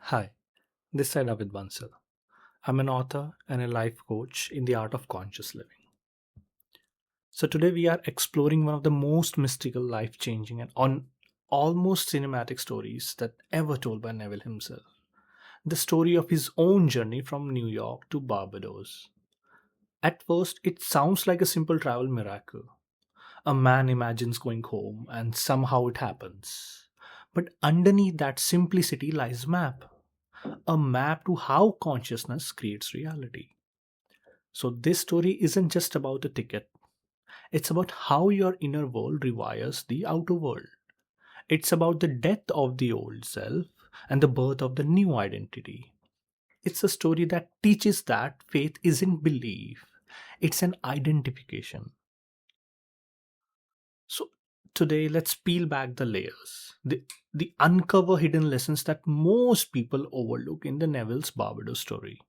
Hi, this side Abid Bansal. I'm an author and a life coach in the art of conscious living. So today we are exploring one of the most mystical, life-changing, and almost cinematic stories that ever told by Neville himself. The story of his own journey from New York to Barbados. At first, it sounds like a simple travel miracle. A man imagines going home and somehow it happens. But underneath that simplicity lies a map to how consciousness creates reality. So, this story isn't just about a ticket, it's about how your inner world rewires the outer world. It's about the death of the old self and the birth of the new identity. It's a story that teaches that faith isn't belief, it's an identification. So, today let's peel back the layers, the uncover hidden lessons that most people overlook in the Neville's Barbados story.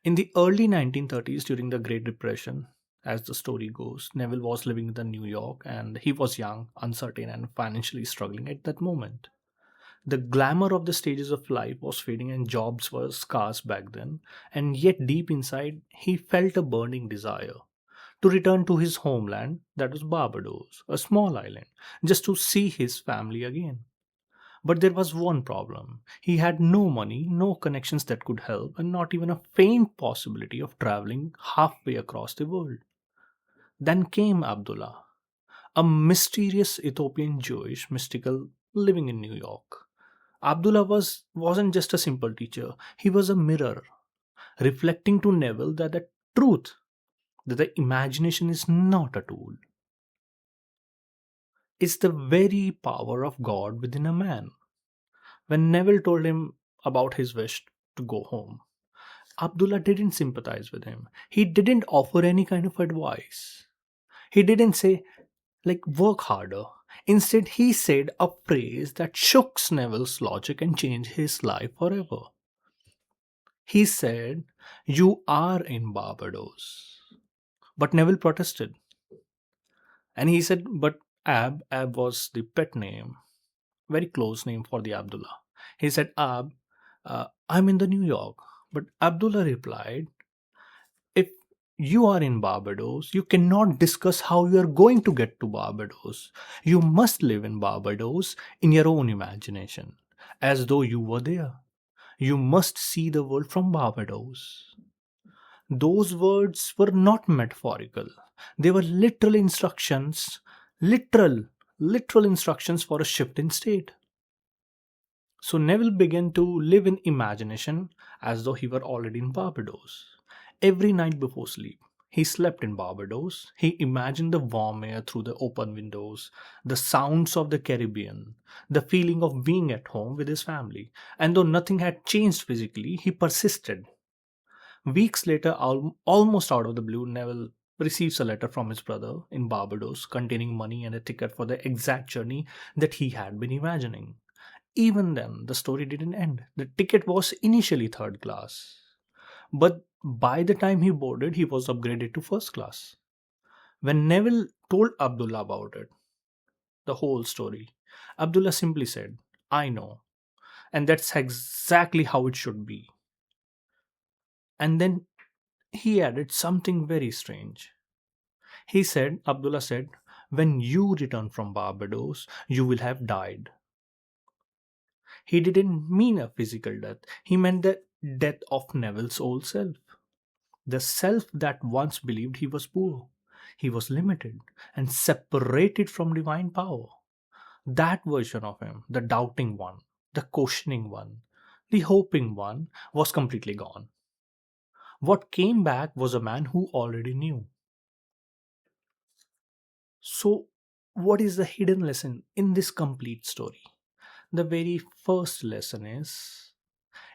In the early 1930s, during the Great Depression, as the story goes, Neville was living in New York and he was young, uncertain, and financially struggling at that moment. The glamour of the stages of life was fading and jobs were scarce back then, and yet deep inside, he felt a burning desire to return to his homeland, that was Barbados, a small island, just to see his family again. But there was one problem. He had no money, no connections that could help, and not even a faint possibility of traveling halfway across the world. Then came Abdullah, a mysterious Ethiopian Jewish mystical living in New York. Abdullah wasn't just a simple teacher, he was a mirror, reflecting to Neville that the truth, that the imagination is not a tool. It's the very power of God within a man. When Neville told him about his wish to go home, Abdullah didn't sympathize with him. He didn't offer any kind of advice. He didn't say, like, work harder. Instead, he said a phrase that shook Neville's logic and changed his life forever. He said, "You are in Barbados." But Neville protested. And he said, "But Ab was the pet name, very close name for the Abdullah." He said, I'm in the New York. But Abdullah replied, if you are in Barbados, you cannot discuss how you are going to get to Barbados. You must live in Barbados in your own imagination, as though you were there. You must see the world from Barbados. Those words were not metaphorical. They were literal, literal instructions for a shift in state. So Neville began to live in imagination as though he were already in Barbados. Every night before sleep, he slept in Barbados. He imagined the warm air through the open windows, the sounds of the Caribbean, the feeling of being at home with his family. And though nothing had changed physically, he persisted. Weeks later, almost out of the blue, Neville receives a letter from his brother in Barbados containing money and a ticket for the exact journey that he had been imagining. Even then, the story didn't end. The ticket was initially third class, but by the time he boarded, he was upgraded to first class. When Neville told Abdullah about it, the whole story, Abdullah simply said, I know, and that's exactly how it should be. And then he added something very strange. Abdullah said, when you return from Barbados, you will have died. He didn't mean a physical death, he meant the death of Neville's old self. The self that once believed he was poor, he was limited, and separated from divine power. That version of him, the doubting one, the questioning one, the hoping one, was completely gone. What came back was a man who already knew. So, what is the hidden lesson in this complete story? The very first lesson is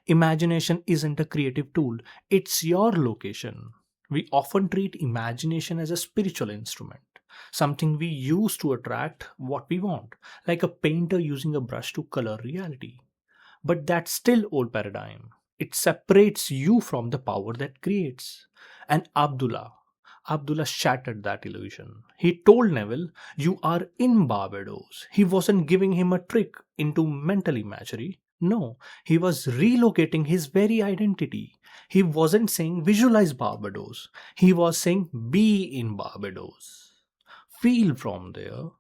imagination isn't a creative tool, it's your location. We often treat imagination as a spiritual instrument, something we use to attract what we want, like a painter using a brush to color reality. But that's still old paradigm. It separates you from the power that creates. And Abdullah shattered that illusion. He told Neville, you are in Barbados. He wasn't giving him a trick into mental imagery. No, he was relocating his very identity. He wasn't saying visualize Barbados, he was saying be in Barbados. Feel from there,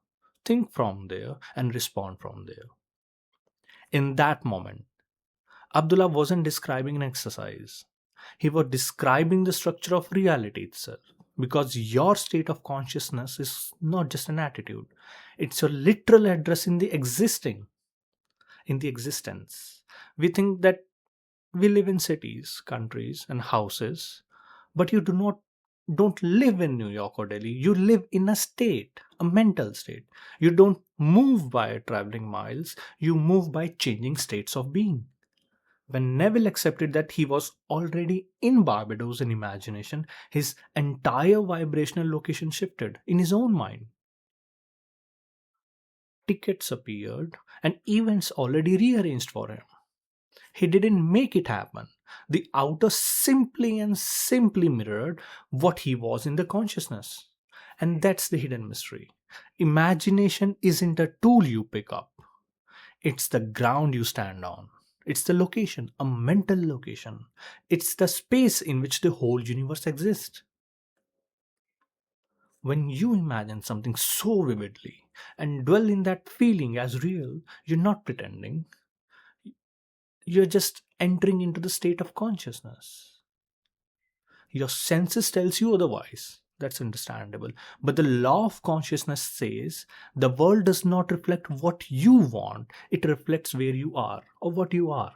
think from there, and respond from there. In that moment, Abdullah wasn't describing an exercise, he was describing the structure of reality itself. Because your state of consciousness is not just an attitude, it's your literal address in the existence. We think that we live in cities, countries, and houses, but you don't live in New York or Delhi. You live in a state, a mental state. You don't move by traveling miles, you move by changing states of being. When Neville accepted that he was already in Barbados in imagination, his entire vibrational location shifted in his own mind. Tickets appeared and events already rearranged for him. He didn't make it happen. The outer simply mirrored what he was in the consciousness. And that's the hidden mystery. Imagination isn't a tool you pick up, it's the ground you stand on. It's the location, a mental location. It's the space in which the whole universe exists. When you imagine something so vividly and dwell in that feeling as real, you're not pretending, you're just entering into the state of consciousness. Your senses tells you otherwise. That's understandable. But the law of consciousness says the world does not reflect what you want, it reflects where you are or what you are.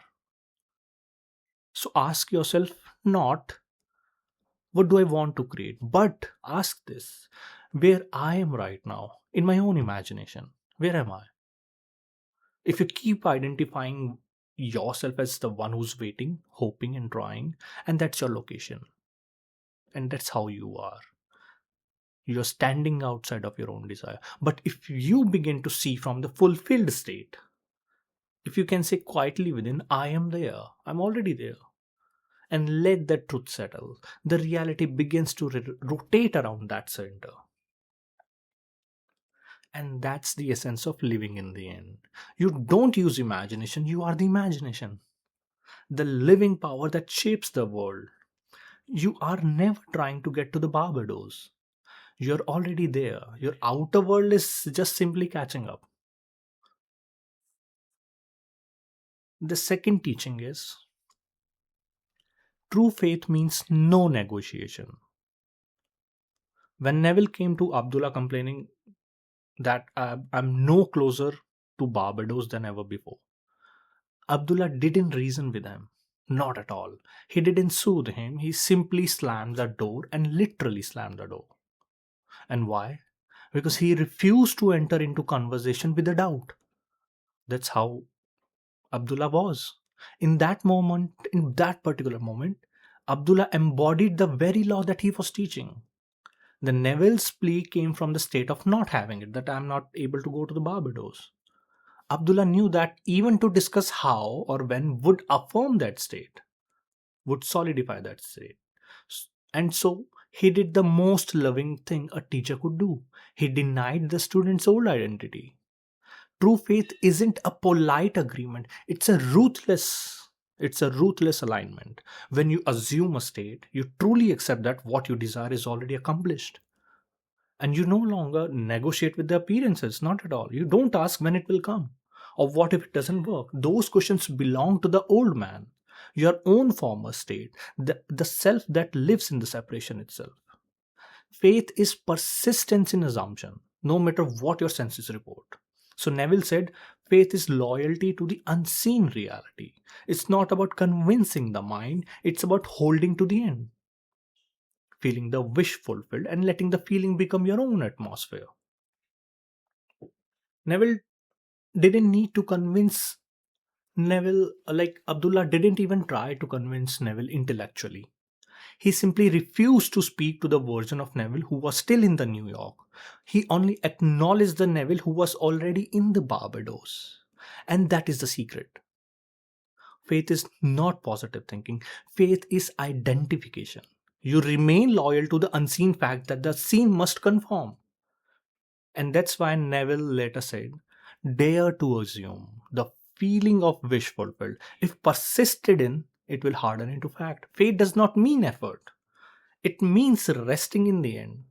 So ask yourself not what do I want to create, but ask this where I am right now in my own imagination. Where am I? If you keep identifying yourself as the one who's waiting, hoping, and trying, and that's your location, and that's how you are. You're standing outside of your own desire. But if you begin to see from the fulfilled state, if you can say quietly within, I am there, I'm already there, and let that truth settle, the reality begins to rotate around that center. And that's the essence of living in the end. You don't use imagination, you are the imagination, the living power that shapes the world. You are never trying to get to the Barbados. You're already there. Your outer world is just simply catching up. The second teaching is true faith means no negotiation. When Neville came to Abdullah complaining that I'm no closer to Barbados than ever before, Abdullah didn't reason with him. Not at all. He didn't soothe him. He simply slammed the door and literally slammed the door. And why? Because he refused to enter into conversation with a doubt. That's how Abdullah was. In that moment, in that particular moment, Abdullah embodied the very law that he was teaching. The Neville's plea came from the state of not having it, that I'm not able to go to the Barbados. Abdullah knew that even to discuss how or when would affirm that state, would solidify that state. And so he did the most loving thing a teacher could do. He denied the student's old identity. True faith isn't a polite agreement, it's a ruthless alignment. When you assume a state, you truly accept that what you desire is already accomplished. And you no longer negotiate with the appearances, not at all. You don't ask when it will come or what if it doesn't work. Those questions belong to the old man, your own former state, the self that lives in the separation itself. Faith is persistence in assumption, no matter what your senses report. So Neville said, faith is loyalty to the unseen reality. It's not about convincing the mind, it's about holding to the end, feeling the wish fulfilled and letting the feeling become your own atmosphere. Neville didn't need to convince Neville, like Abdullah didn't even try to convince Neville intellectually. He simply refused to speak to the version of Neville who was still in the New York. He only acknowledged the Neville who was already in the Barbados. And that is the secret. Faith is not positive thinking. Faith is identification. You remain loyal to the unseen fact that the seen must conform. And that's why Neville later said, dare to assume. The feeling of wish fulfilled. If persisted in, it will harden into fact. Fate does not mean effort, it means resting in the end.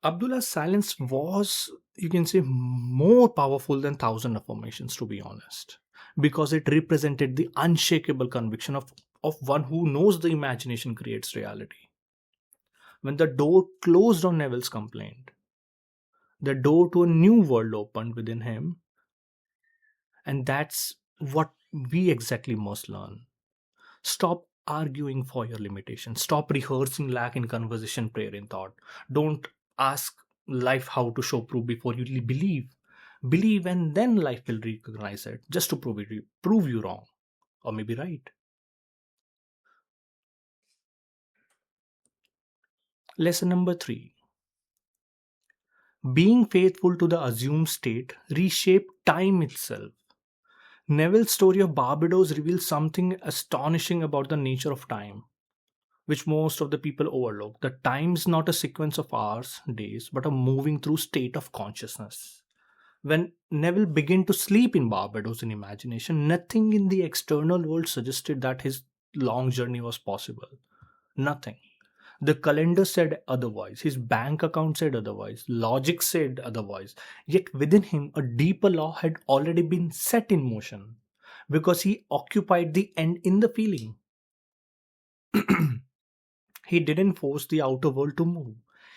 Abdullah's silence was, you can say, more powerful than thousand affirmations, to be honest, because it represented the unshakable conviction of one who knows the imagination creates reality. When the door closed on Neville's complaint, the door to a new world opened within him, and that's what we exactly must learn. Stop arguing for your limitations. Stop rehearsing lack in conversation, prayer, in thought. Don't ask life how to show proof before you believe. Believe, and then life will recognize it just to prove you wrong, or maybe right. Lesson number 3: being faithful to the assumed state reshape time itself. Neville's story of Barbados reveals something astonishing about the nature of time, which most of the people overlook. The time is not a sequence of hours, days, but a moving through state of consciousness. When Neville began to sleep in Barbados in imagination, nothing in the external world suggested that his long journey was possible. Nothing. The calendar said otherwise, his bank account said otherwise, logic said otherwise. Yet within him, a deeper law had already been set in motion because he occupied the end in the feeling. He didn't force the outer world to move.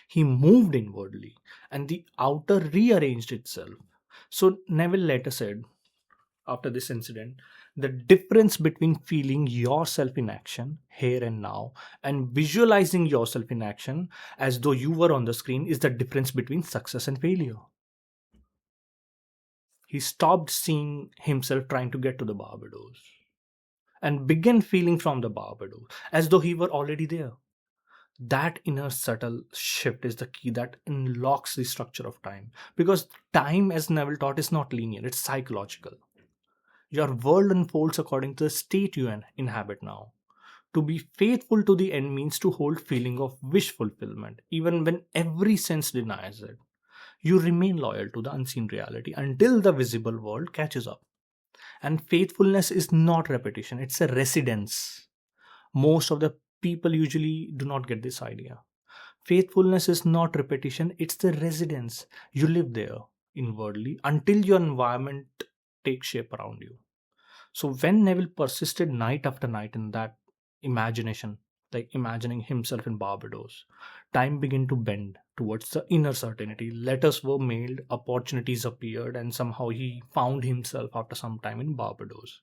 He moved inwardly, and the outer rearranged itself. So Neville later said, after this incident, the difference between feeling yourself in action here and now and visualizing yourself in action as though you were on the screen is the difference between success and failure. He stopped seeing himself trying to get to the Barbados and began feeling from the Barbados as though he were already there. That inner subtle shift is the key that unlocks the structure of time, because time, as Neville taught, is not linear, it's psychological. Your world unfolds according to the state you inhabit now. To be faithful to the end means to hold feeling of wish fulfillment even when every sense denies it. You remain loyal to the unseen reality until the visible world catches up. And faithfulness is not repetition, it's a residence. Most of the people usually do not get this idea. Faithfulness is not repetition, it's the residence. You live there inwardly until your environment takes shape around you. So when Neville persisted night after night in that imagination, like imagining himself in Barbados, time began to bend towards the inner certainty. Letters were mailed, opportunities appeared, and somehow he found himself after some time in Barbados.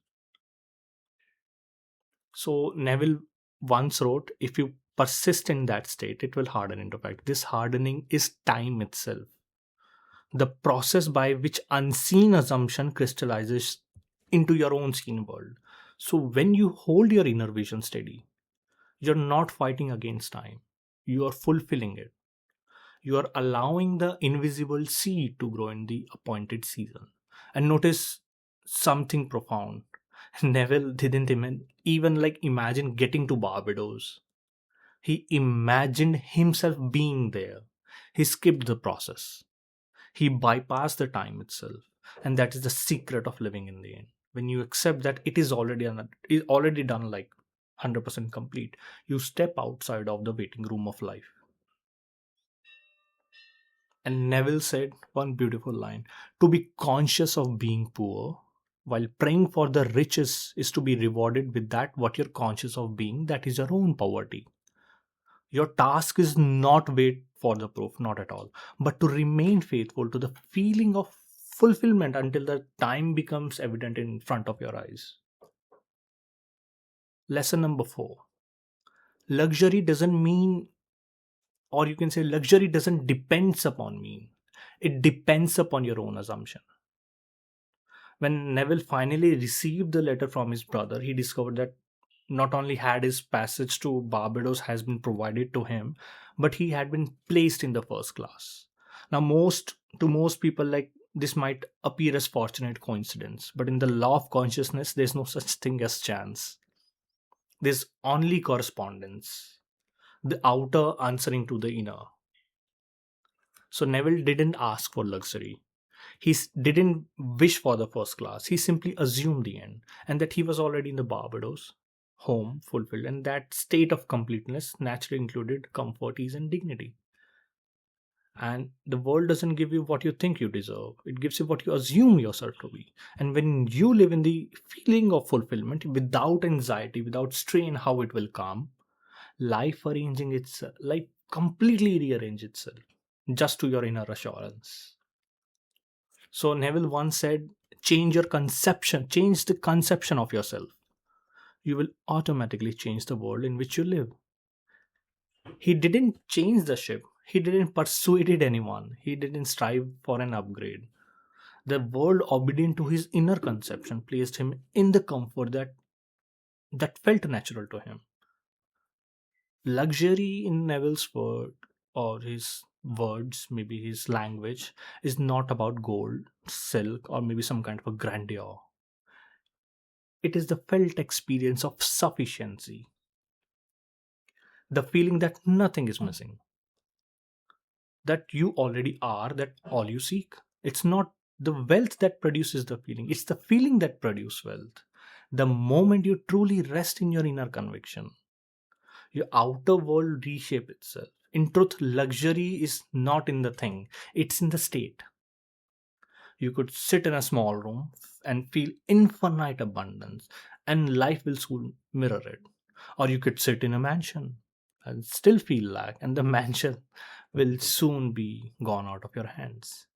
So Neville once wrote, if you persist in that state, it will harden into fact. This hardening is time itself, the process by which unseen assumption crystallizes into your own seen world. So when you hold your inner vision steady, you're not fighting against time, you are fulfilling it. You are allowing the invisible seed to grow in the appointed season. And notice something profound. Neville didn't even like imagine getting to Barbados. He imagined himself being there. He skipped the process. He bypassed the time itself. And that is the secret of living in the end. When you accept that it is already done, like 100% complete, you step outside of the waiting room of life. And Neville said one beautiful line: to be conscious of being poor while praying for the riches is to be rewarded with that what you're conscious of being, that is your own poverty. Your task is not wait for the proof, not at all, but to remain faithful to the feeling of fulfillment until the time becomes evident in front of your eyes. Lesson number 4: luxury doesn't mean, or you can say, luxury doesn't depends upon mean, it depends upon your own assumption. When Neville finally received the letter from his brother, he discovered that not only had his passage to Barbados has been provided to him, but he had been placed in the first class. Now, most people, like, this might appear as fortunate coincidence, but in the law of consciousness, there's no such thing as chance. There's only correspondence, the outer answering to the inner. So Neville didn't ask for luxury. Didn't wish for the first class. He simply assumed the end, and that he was already in the Barbados, home, fulfilled, and that state of completeness naturally included comfort, ease, and dignity. And the world doesn't give you what you think you deserve, it gives you what you assume yourself to be. And when you live in the feeling of fulfillment without anxiety, without strain how it will come, life completely rearrange itself just to your inner assurance. So Neville once said, change the conception of yourself, you will automatically change the world in which you live. He didn't change the ship, he didn't persuade anyone, he didn't strive for an upgrade. The world, obedient to his inner conception, placed him in the comfort that felt natural to him. Luxury in Neville's word, or his words, maybe his language, is not about gold, silk, or maybe some kind of a grandeur. It is the felt experience of sufficiency, the feeling that nothing is missing, that you already are, that all you seek. It's not the wealth that produces the feeling, it's the feeling that produces wealth. The moment you truly rest in your inner conviction, your outer world reshape itself. In truth, luxury is not in the thing, it's in the state. You could sit in a small room and feel infinite abundance, and life will soon mirror it. Or you could sit in a mansion and still feel lack, and the mansion will soon be gone out of your hands.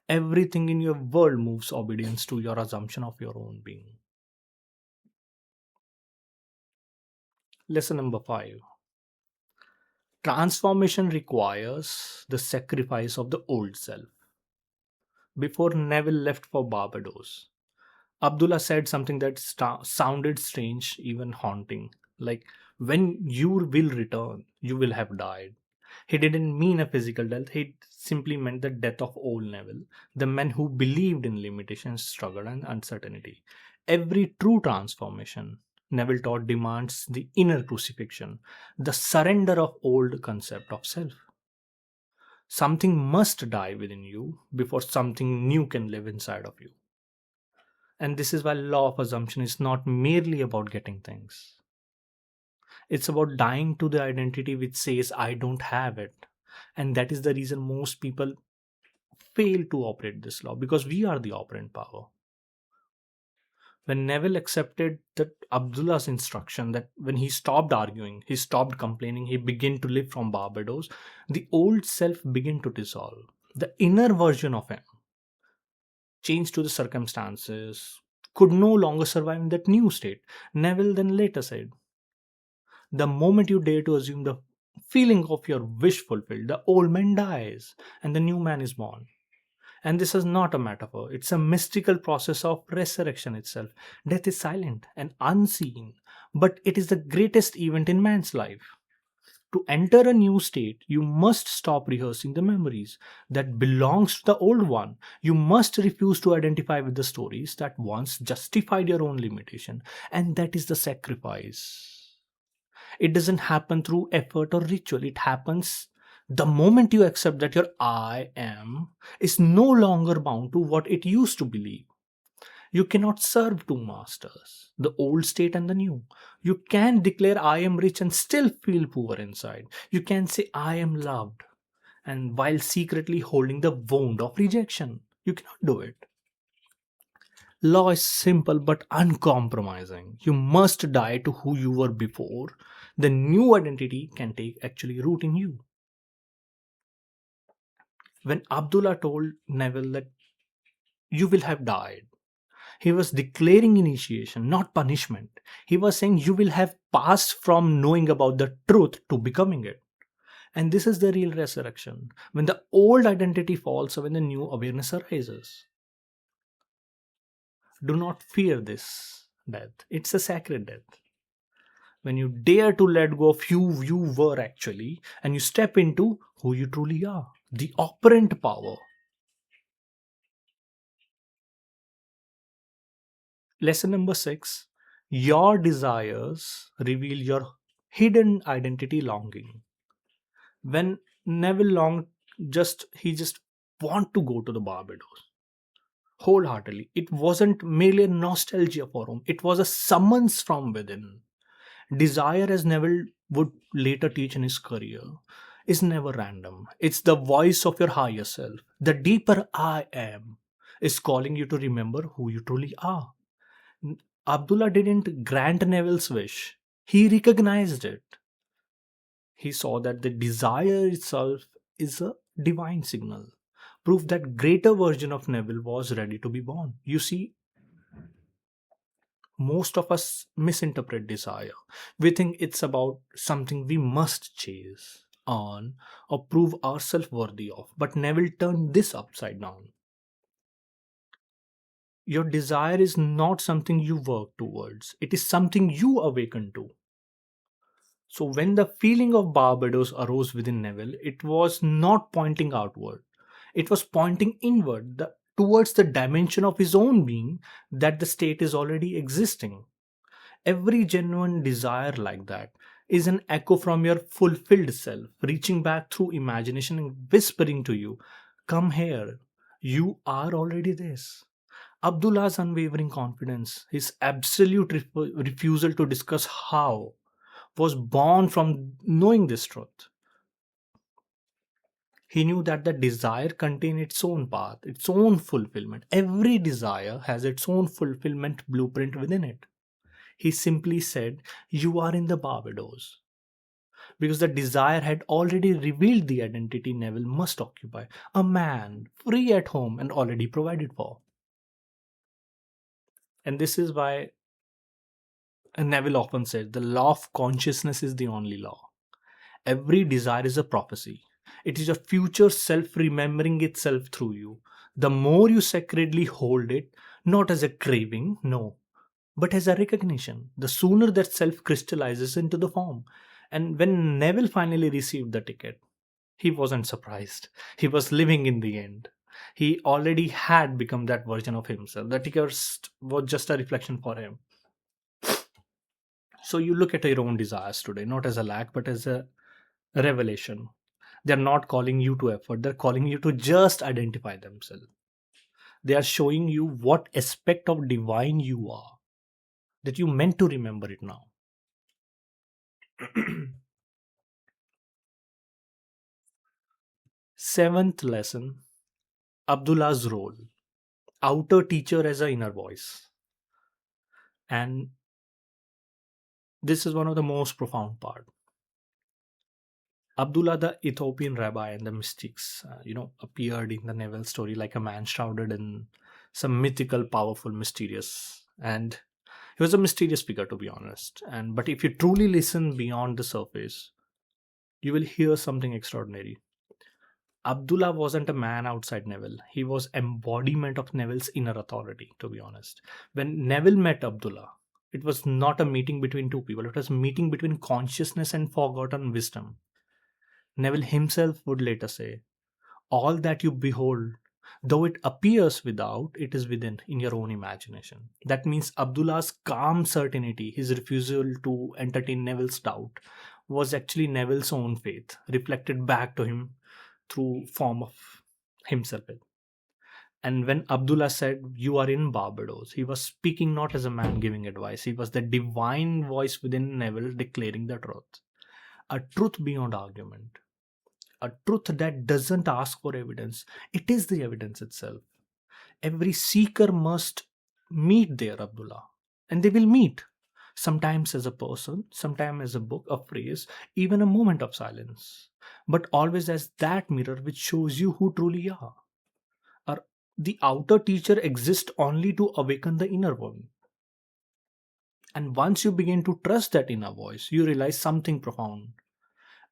Everything in your world moves obedience to your assumption of your own being. Lesson number 5. Transformation requires the sacrifice of the old self. Before Neville left for Barbados, Abdullah said something that sounded strange, even haunting. Like, when you will return, you will have died. He didn't mean a physical death, he simply meant the death of old Neville, the man who believed in limitations, struggle, and uncertainty. Every true transformation, Neville taught, demands the inner crucifixion, the surrender of old concept of self. Something must die within you before something new can live inside of you. And this is why law of assumption is not merely about getting things. It's about dying to the identity which says, I don't have it. And that is the reason most people fail to operate this law, because we are the operant power. When Neville accepted that Abdullah's instruction, that when he stopped arguing, he stopped complaining, he began to live from Barbados, the old self began to dissolve. The inner version of him, changed to the circumstances, could no longer survive in that new state. Neville then later said, the moment you dare to assume the feeling of your wish fulfilled, the old man dies and the new man is born. And this is not a metaphor, it's a mystical process of resurrection itself. Death is silent and unseen, but it is the greatest event in man's life. To enter a new state, you must stop rehearsing the memories that belongs to the old one. You must refuse to identify with the stories that once justified your own limitation, and that is the sacrifice. It doesn't happen through effort or ritual. It happens the moment you accept that your I am is no longer bound to what it used to believe. You cannot serve two masters, the old state and the new. You can declare I am rich and still feel poor inside. You can say I am loved and while secretly holding the wound of rejection. You cannot do it. Law is simple but uncompromising. You must die to who you were before. The new identity can take actually root in you. When Abdullah told Neville that you will have died, he was declaring initiation, not punishment. He was saying you will have passed from knowing about the truth to becoming it. And this is the real resurrection, when the old identity falls away and the new awareness arises. Do not fear this death. It's a sacred death. When you dare to let go of who you were actually, and you step into who you truly are, the operant power. Lesson number 6. Your desires reveal your hidden identity longing. When Neville longed, he just want to go to the Barbados. wholeheartedly. It wasn't merely a nostalgia for home, it was a summons from within. Desire, as Neville would later teach in his career, is never random. It's the voice of your higher self. The deeper I am is calling you to remember who you truly are. Abdullah didn't grant Neville's wish, he recognized it. He saw that the desire itself is a divine signal, proof that greater version of Neville was ready to be born. You see, most of us misinterpret desire. We think it's about something we must chase, earn, or prove ourselves worthy of. But Neville turned this upside down. Your desire is not something you work towards, it is something you awaken to. So, when the feeling of Barbados arose within Neville, it was not pointing outward, it was pointing inward, towards the dimension of his own being that the state is already existing. Every genuine desire like that is an echo from your fulfilled self, reaching back through imagination and whispering to you, come here, you are already this. Abdullah's unwavering confidence, his absolute refusal to discuss how, was born from knowing this truth. He knew that the desire contained its own path, its own fulfillment. Every desire has its own fulfillment blueprint within it. He simply said, you are in the Barbados. Because the desire had already revealed the identity Neville must occupy, a man, free at home and already provided for. And this is why Neville often said, the law of consciousness is the only law. Every desire is a prophecy. It is your future self remembering itself through you. The more you sacredly hold it, not as a craving, no, but as a recognition, the sooner that self crystallizes into the form. And when Neville finally received the ticket, he wasn't surprised. He was living in the end. He already had become that version of himself. The ticket was just a reflection for him. So you look at your own desires today, not as a lack, but as a revelation. They're not calling you to effort, they're calling you to just identify themselves. They are showing you what aspect of divine you are, that you meant to remember it now. Seventh lesson, Abdullah's role. Outer teacher as an inner voice. And this is one of the most profound part. Abdullah, the Ethiopian rabbi and the mystics, appeared in the Neville story like a man shrouded in some mythical, powerful, mysterious, and he was a mysterious figure, to be honest. And but if you truly listen beyond the surface, you will hear something extraordinary. Abdullah wasn't a man outside Neville. He was embodiment of Neville's inner authority, to be honest. When Neville met Abdullah, it was not a meeting between two people. It was a meeting between consciousness and forgotten wisdom. Neville himself would later say, all that you behold, though it appears without, it is within, in your own imagination. That means Abdullah's calm certainty, his refusal to entertain Neville's doubt, was actually Neville's own faith, reflected back to him through form of himself. And when Abdullah said, you are in Barbados, he was speaking not as a man giving advice. He was the divine voice within Neville declaring the truth. A truth beyond argument. A truth that doesn't ask for evidence. It is the evidence itself. Every seeker must meet there, Abdullah. And they will meet. Sometimes as a person, sometimes as a book, a phrase, even a moment of silence. But always as that mirror which shows you who truly are. Or the outer teacher exists only to awaken the inner one. And once you begin to trust that inner voice, you realize something profound.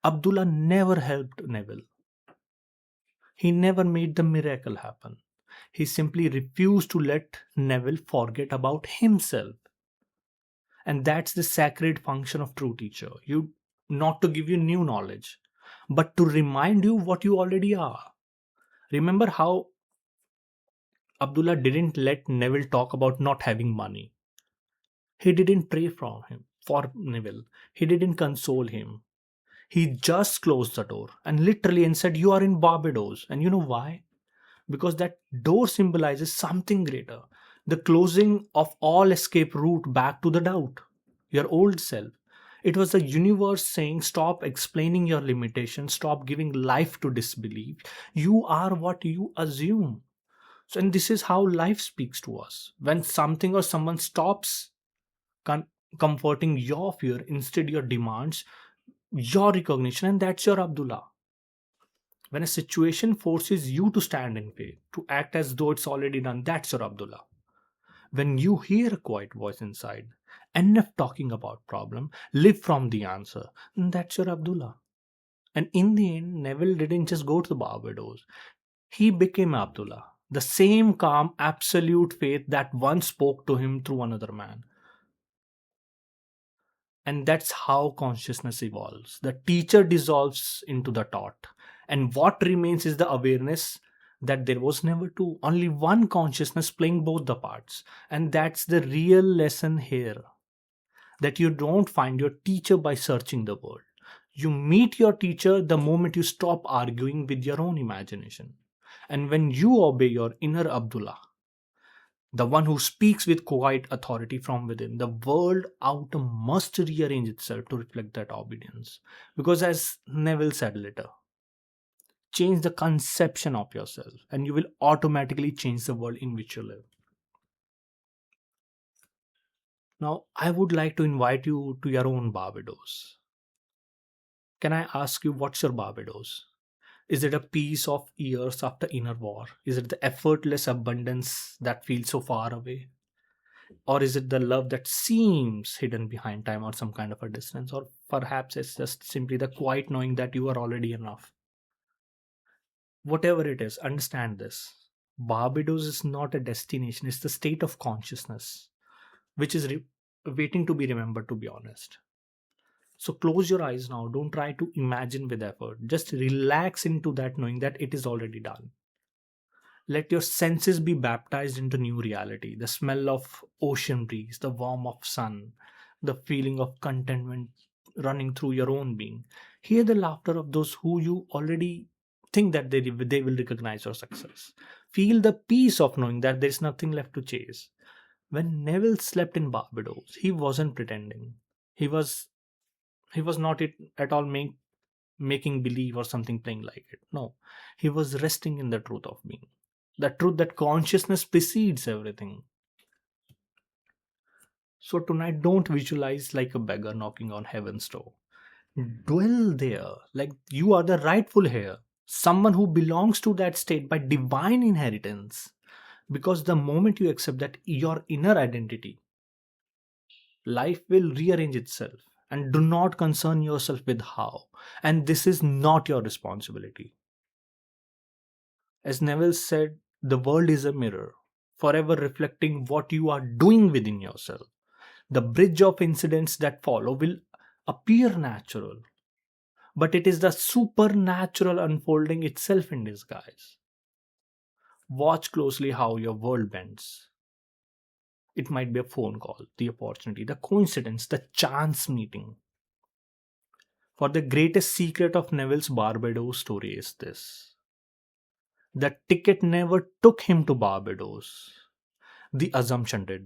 Abdullah never helped Neville. He never made the miracle happen. He simply refused to let Neville forget about himself. And that's the sacred function of true teacher. You not to give you new knowledge, but to remind you what you already are. Remember how Abdullah didn't let Neville talk about not having money. He didn't pray for Neville. He didn't console him. He just closed the door and literally and said, you are in Barbados. And you know why? because that door symbolizes something greater, the closing of all escape route back to the doubt, your old self. It was the universe saying, stop explaining your limitations, stop giving life to disbelief. You are what you assume. So, and this is how life speaks to us. When something or someone stops con- comforting your fear, instead your demands your recognition, and that's your Abdullah. When a situation forces you to stand in faith, to act as though it's already done, that's your Abdullah. When you hear a quiet voice inside, enough talking about problem, live from the answer, that's your Abdullah. And in the end, Neville didn't just go to the Barbados. He became Abdullah, the same calm, absolute faith that once spoke to him through another man. And that's how consciousness evolves. The teacher dissolves into the taught. And what remains is the awareness that there was never two, only one consciousness playing both the parts. And that's the real lesson here, that you don't find your teacher by searching the world. You meet your teacher the moment you stop arguing with your own imagination. And when you obey your inner Abdullah, the one who speaks with quiet authority from within, the world out must rearrange itself to reflect that obedience. Because, as Neville said later, change the conception of yourself, and you will automatically change the world in which you live. Now, I would like to invite you to your own Barbados. Can I ask you, what's your Barbados? Is it a peace of years after inner war? Is it the effortless abundance that feels so far away? Or is it the love that seems hidden behind time or some kind of a distance? Or perhaps it's just simply the quiet knowing that you are already enough. Whatever it is, understand this. Barbados is not a destination, it's the state of consciousness, which is waiting to be remembered, to be honest. So close your eyes now. Don't try to imagine with effort. Just relax into that knowing that it is already done. Let your senses be baptized into new reality. The smell of ocean breeze, the warmth of sun, the feeling of contentment running through your own being. Hear the laughter of those who you already think that they will recognize your success. Feel the peace of knowing that there is nothing left to chase. When Neville slept in Barbados, he wasn't pretending. He was he was not it at all making believe or something playing like it. No, he was resting in the truth of being, the truth that consciousness precedes everything. So tonight, don't visualize like a beggar knocking on heaven's door. Dwell there like you are the rightful heir, someone who belongs to that state by divine inheritance. Because the moment you accept that your inner identity, life will rearrange itself. And do not concern yourself with how. And this is not your responsibility. As Neville said, the world is a mirror, forever reflecting what you are doing within yourself. The bridge of incidents that follow will appear natural, but it is the supernatural unfolding itself in disguise. Watch closely how your world bends. It might be a phone call, the opportunity, the coincidence, the chance meeting. For the greatest secret of Neville's Barbados story is this: the ticket never took him to Barbados. The assumption did.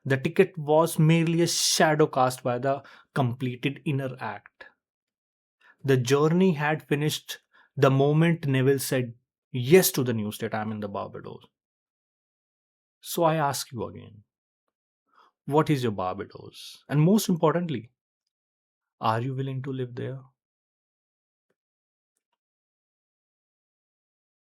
The ticket was merely a shadow cast by the completed inner act. The journey had finished the moment Neville said yes to the news that I'm in the Barbados. So I ask you again, what is your Barbados? And most importantly, are you willing to live there?